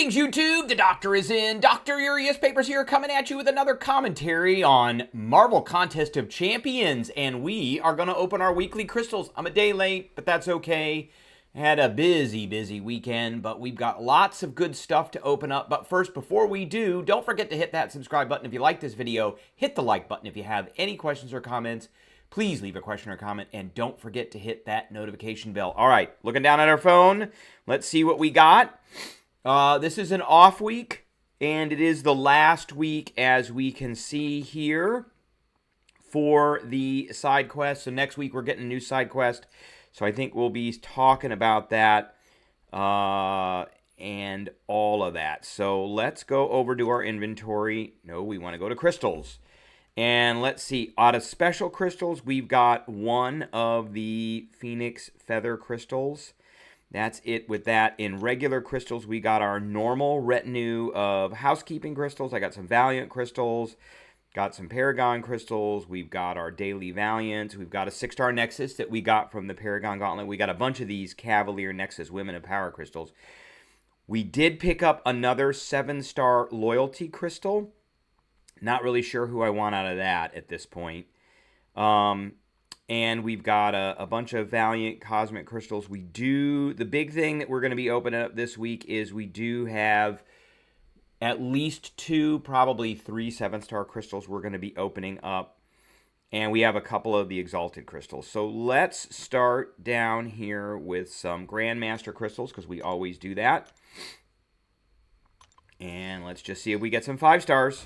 Greetings, YouTube. The doctor is in. Dr. Urias Papers here, coming at you with another commentary on Marvel Contest of Champions. And we are going to open our weekly crystals. I'm a day late, but that's okay. I had a busy weekend, but we've got lots of good stuff to open up. But first, before we do, don't forget to hit that subscribe button if you like this video. Hit the like button if you have any questions or comments. Please leave a question or comment, and don't forget to hit that notification bell. All right, looking down at our phone, let's see what we got. This is an off week, and it is the last week, as we can see here, for the side quest. So next week we're getting a new side quest. So I think we'll be talking about that and all of that. So let's go over to our inventory. No, we want to go to crystals. And let's see, out of special crystals, we've got one of the Phoenix Feather crystals. That's it with that. In regular crystals, we got our normal retinue of housekeeping crystals. I got some Valiant crystals, got some Paragon crystals. We've got our Daily Valiants. We've got a 6-star Nexus that we got from the Paragon Gauntlet. We got a bunch of these Cavalier Nexus Women of Power crystals. We did pick up another 7-star Loyalty crystal. Not really sure who I want out of that at this point. And we've got a bunch of Valiant Cosmic Crystals. The big thing that we're going to be opening up this week is we do have at least 2, probably 3 7-star crystals we're going to be opening up. And we have a couple of the Exalted Crystals. So let's start down here with some Grandmaster Crystals, because we always do that. And let's just see if we get some 5 stars.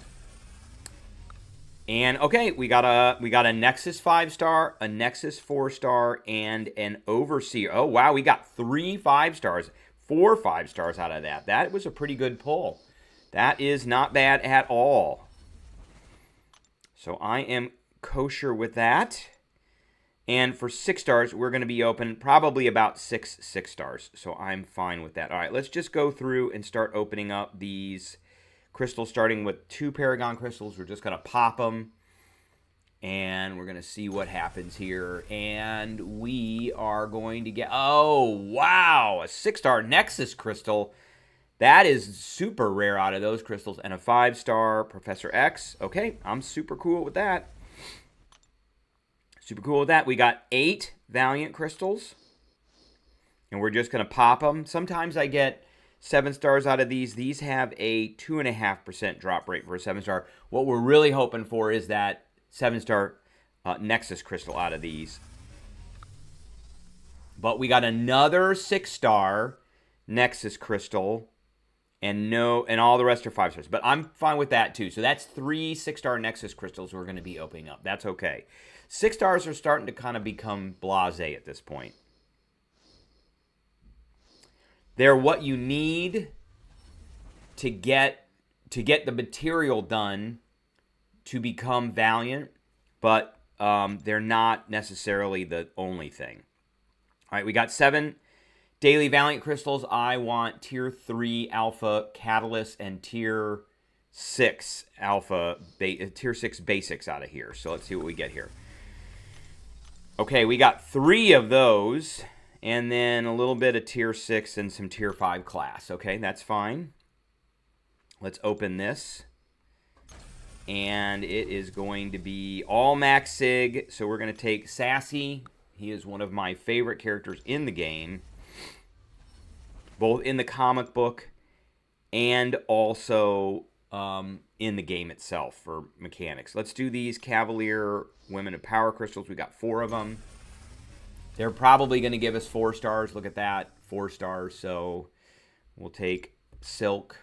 And okay, we got a Nexus 5-star, a Nexus 4-star, and an Overseer. Oh wow, we got 3 5-stars, 4 5-stars out of that. That was a pretty good pull. That is not bad at all. So I am kosher with that. And for 6 stars, we're going to be open probably about 6 6-stars. So I'm fine with that. All right, let's just go through and start opening up these crystals, starting with 2 Paragon crystals. We're just going to pop them, and we're going to see what happens here. And we are going to get, oh, wow, a 6-star Nexus crystal. That is super rare out of those crystals. And a 5-star Professor X. Okay, I'm super cool with that. Super cool with that. We got 8 Valiant crystals, and we're just going to pop them. Sometimes I get 7 stars out of these. These have a 2.5% drop rate for a 7-star. What we're really hoping for is that 7-star Nexus crystal out of these. But we got another 6-star Nexus crystal, and all the rest are 5 stars. But I'm fine with that too. So that's 3 6-star Nexus crystals we're going to be opening up. That's okay. 6 stars are starting to kind of become blasé at this point. They're what you need to get the material done to become Valiant, but they're not necessarily the only thing. All right, we got 7 Daily Valiant crystals. I want Tier 3 Alpha Catalyst and Tier 6 Alpha, Tier 6 Basics out of here. So let's see what we get here. Okay, we got 3 of those. And then a little bit of Tier 6 and some Tier 5 class. Okay, that's fine. Let's open this. And it is going to be all Max Sig. So we're going to take Sassy. He is one of my favorite characters in the game, both in the comic book and also in the game itself for mechanics. Let's do these Cavalier Women of Power crystals. We got 4 of them. They're probably going to give us 4 stars. Look at that, 4 stars. So we'll take Silk.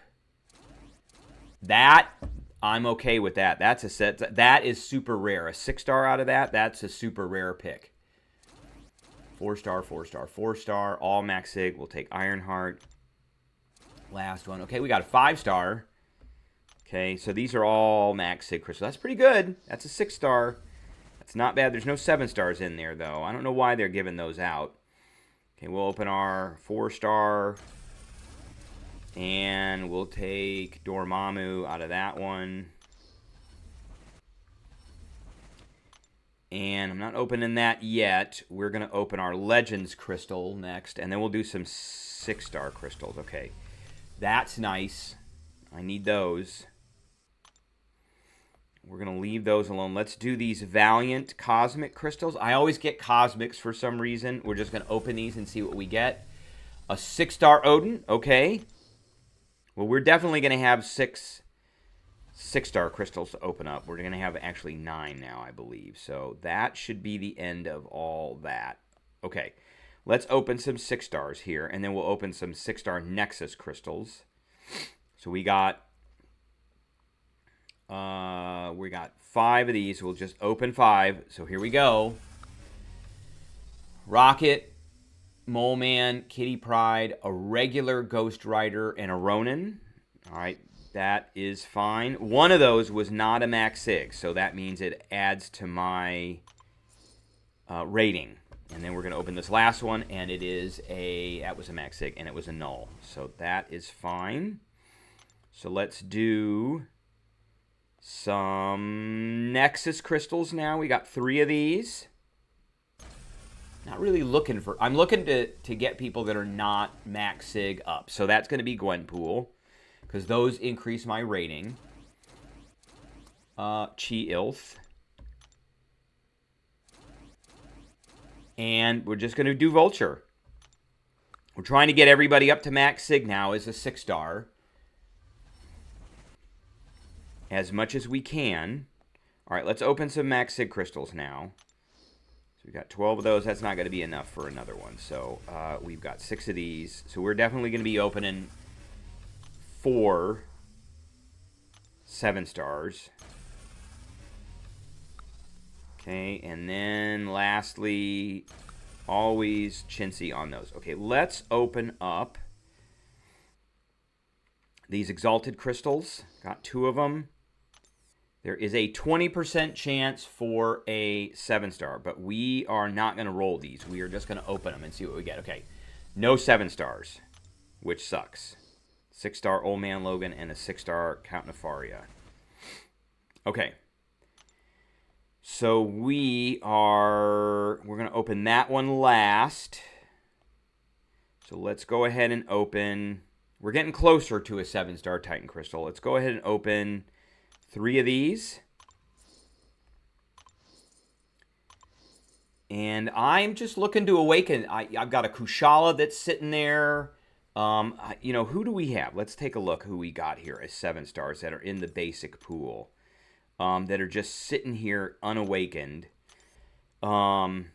That, I'm okay with that. That's a set. That is super rare. A 6-star out of that, that's a super rare pick. 4-star, 4-star, 4-star. All Max Sig. We'll take Ironheart. Last one. Okay, we got a 5-star. Okay, so these are all Max Sig crystals. That's pretty good. That's a 6-star. It's not bad. There's no 7 stars in there, though. I don't know why they're giving those out. Okay, we'll open our 4-star. And we'll take Dormammu out of that one. And I'm not opening that yet. We're going to open our Legends crystal next. And then we'll do some 6-star crystals. Okay. That's nice. I need those. We're going to leave those alone. Let's do these Valiant Cosmic Crystals. I always get Cosmics for some reason. We're just going to open these and see what we get. A 6-star Odin. Okay. Well, we're definitely going to have 6-star crystals to open up. We're going to have actually 9 now, I believe. So that should be the end of all that. Okay. Let's open some 6-stars here, and then we'll open some 6-star Nexus crystals. So we got 5 of these. We'll just open 5. So here we go. Rocket, Mole Man, Kitty Pryde, a regular Ghost Rider, and a Ronin. All right, that is fine. One of those was not a Max Sig, so that means it adds to my rating. And then we're going to open this last one, and that was a Max Sig, and it was a null. So that is fine. So let's do some Nexus crystals now. We got 3 of these. Not really looking for... I'm looking to get people that are not Max Sig up. So that's going to be Gwenpool, because those increase my rating. Chi-Ilth. And we're just going to do Vulture. We're trying to get everybody up to Max Sig now as a 6-star. As much as we can. All right, let's open some Max Sig crystals now. So we got 12 of those. That's not going to be enough for another one. So we've got 6 of these. So we're definitely going to be opening 4 7-stars. Okay, and then lastly, always chintzy on those. Okay, let's open up these Exalted Crystals. Got 2 of them. There is a 20% chance for a 7-star, but we are not going to roll these. We are just going to open them and see what we get. Okay, no 7-stars, which sucks. 6-star Old Man Logan and a 6-star Count Nefaria. Okay. So we're going to open that one last. So let's go ahead and open. We're getting closer to a 7-star Titan Crystal. Let's go ahead and open 3 of these. And I'm just looking to awaken. I've got a Kushala that's sitting there. Who do we have? Let's take a look who we got here as 7-stars that are in the basic pool. That are just sitting here unawakened. Hitmonkey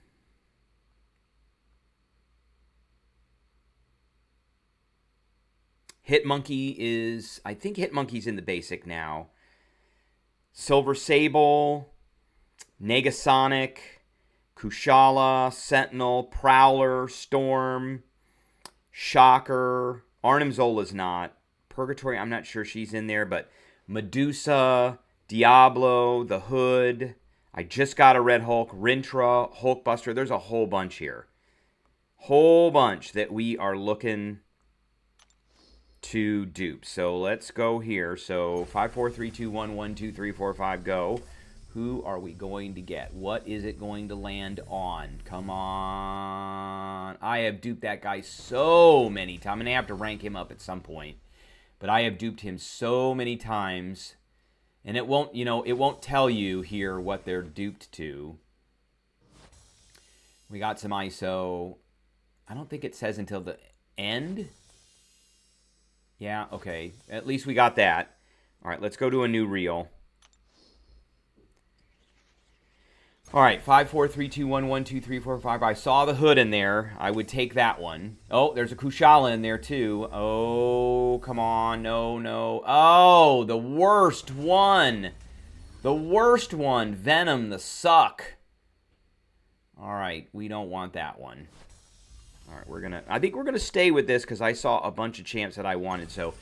is... I think Hitmonkey's in the basic now. Silver Sable, Negasonic, Kushala, Sentinel, Prowler, Storm, Shocker. Arnim Zola's not. Purgatory, I'm not sure she's in there, but Medusa... Diablo, the Hood. I just got a Red Hulk, Rintra, Hulkbuster. There's a whole bunch here. Whole bunch that we are looking to dupe. So let's go here. So 5, 4, 3, 2, 1, 1, 2, 3, 4, 5, go. Who are we going to get? What is it going to land on? Come on. I have duped that guy so many times. I'm going to have to rank him up at some point. But I have duped him so many times. And it won't tell you here what they're duped to. We got some ISO. I don't think it says until the end. Yeah, okay. At least we got that. All right, let's go to a new reel. All right, 5, 4, 3, 2, 1, 1, 2, 3, 4, 5. I saw the Hood in there. I would take that one. Oh, there's a Kushala in there too. Oh, come on. No, no. Oh, the worst one. The worst one. Venom, the suck. All right, we don't want that one. All right, I think we're gonna stay with this because I saw a bunch of champs that I wanted. So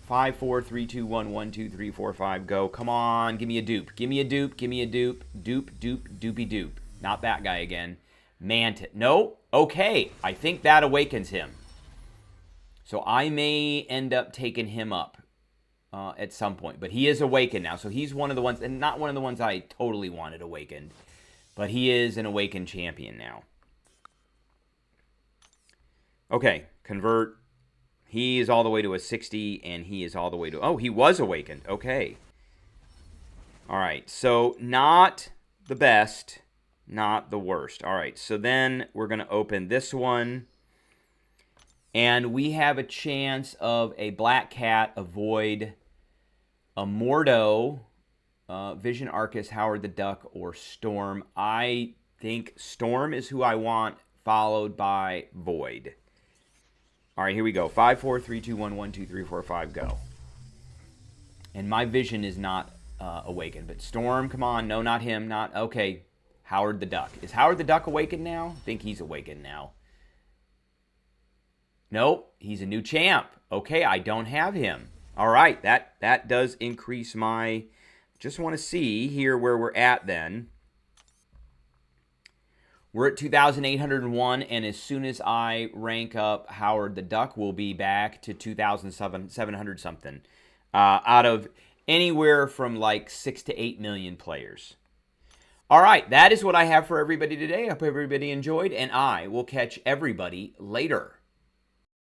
5, 4, 3, 2, 1, 1, 2, 3, 4, 5, go. Come on, give me a dupe. Give me a dupe. Give me a dupe. Dupe, dupe, doopy dupe. Not that guy again. Mantis. No? Okay. I think that awakens him. So I may end up taking him up at some point. But he is awakened now. So he's one of the ones, and not one of the ones I totally wanted awakened. But he is an awakened champion now. Okay. Convert. He is all the way to a 60, and he is all the way to... Oh, he was awakened. Okay. All right, so not the best, not the worst. All right, so then we're going to open this one. And we have a chance of a Black Cat, a Void, a Mordo, Vision Arcus, Howard the Duck, or Storm. I think Storm is who I want, followed by Void. All right, here we go. 5, 4, 3, 2, 1, 1, 2, 3, 4, 5, go. And my Vision is not awakened, but Storm, come on. No, not him. Not okay. Howard the Duck. Is Howard the Duck awakened now? I think he's awakened now. Nope, he's a new champ. Okay, I don't have him. All right, that does increase my... Just want to see here where we're at then. We're at 2,801, and as soon as I rank up Howard the Duck, we'll be back to 2,700 something. Out of anywhere from like 6 to 8 million players. All right, that is what I have for everybody today. I hope everybody enjoyed, and I will catch everybody later.